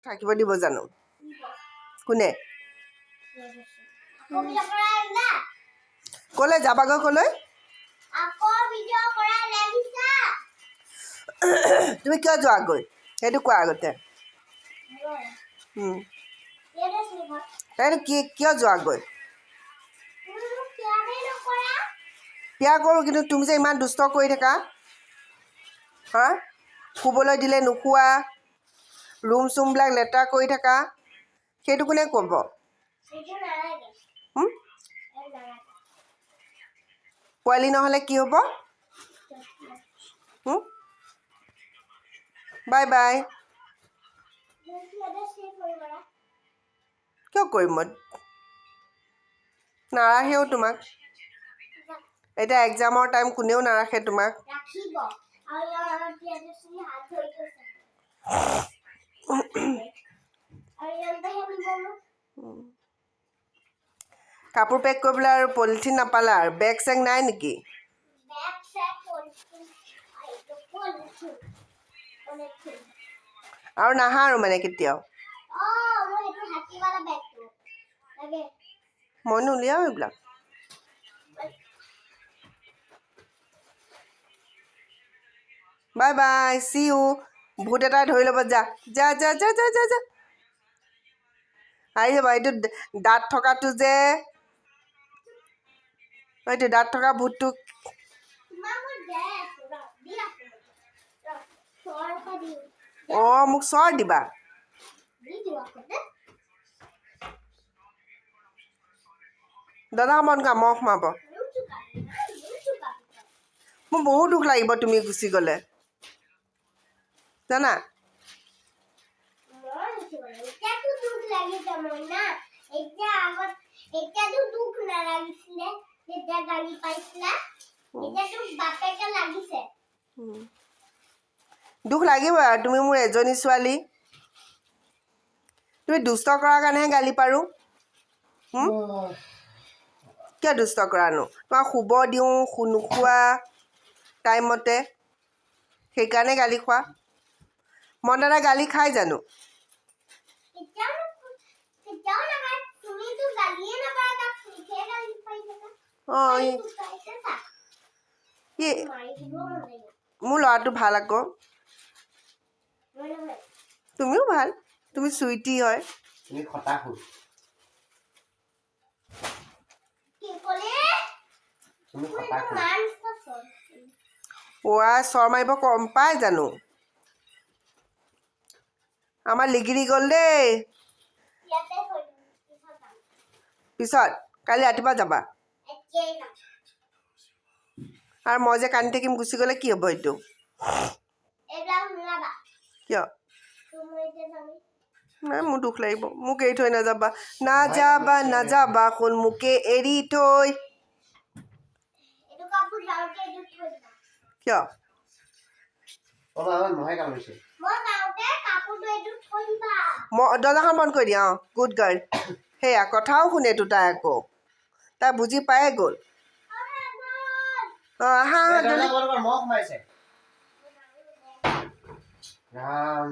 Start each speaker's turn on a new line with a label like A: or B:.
A: থাকিব দিব জানো কোনে ক'লৈ যাবাগৈ ক'লৈ তুমি কিয় যোৱাগৈ সেইটো কোৱা আগতে তাইনো কিয় যোৱাগৈ বিয়া কৰোঁ কিন্তু তুমি যে ইমান দুষ্ট কৰি থাকা হা শুবলৈ দিলে নোখোৱা ৰুম চুমবিলাক লেতেৰা কৰি থাকা সেইটো কোনে ক'ব পোৱালি নহ'লে কি হ'ব বাই বাই কিয় কৰিম মই নাৰাখেও তোমাক এতিয়া এক্সামৰ টাইম কোনেও নাৰাখে তোমাক কাপোৰ পেক কৰিবলৈ আৰু পলিথিন নাপালা আৰু বেগ চেগ নাই নেকি আৰু নাহা আৰু মানে কেতিয়াও মইনো উলিয়াও এইবিলাক বাই বাই চি ইউ ভূত এটাই ধৰি ল'ব যা যা যা যা যা যা যা আহি যাবা এইটো দাঁত থকাটো যে এইটো দাঁত থকা ভূতটো অঁ মোক চৰ দিবা দাদা মন কা মহ সোমাব মোৰ বহুত দুখ লাগিব তুমি গুচি গ'লে জানা দুখ লাগিব আৰু তুমি মোৰ এজনী ছোৱালী তুমি দুষ্ট কৰাৰ কাৰণেহে গালি পাৰোঁ কিয় দুষ্ট কৰানো তোমাক শুব দিওঁ নোখোৱা টাইমমতে সেইকাৰণে গালি খোৱা মন দাদা গালি খাই জানো অঁ মোৰ ল'ৰাটো ভাল আকৌ তুমিও ভাল তুমি চুইটি হয় চৰ মাৰিব কম পাই জানো আমাৰ লিগিৰি গ'ল দেই পিছত কালি ৰাতিপুৱা যাবা আৰু মই যে কান্দি থাকিম গুচি গ'লে কি হ'ব এইটো কিয় নাই মোৰ দুখ লাগিব মোক এৰি থৈ নাযাবা নাযাবা নাযাবা শুন মোকে এৰি থৈ কিয় দৰ্জাখন বন্ধ কৰি দিয়া অঁ গুড গাৰ্ল সেয়া কথাও শুনে তো তাই আকৌ তাই বুজি পায়ে গ'ল অঁ আহা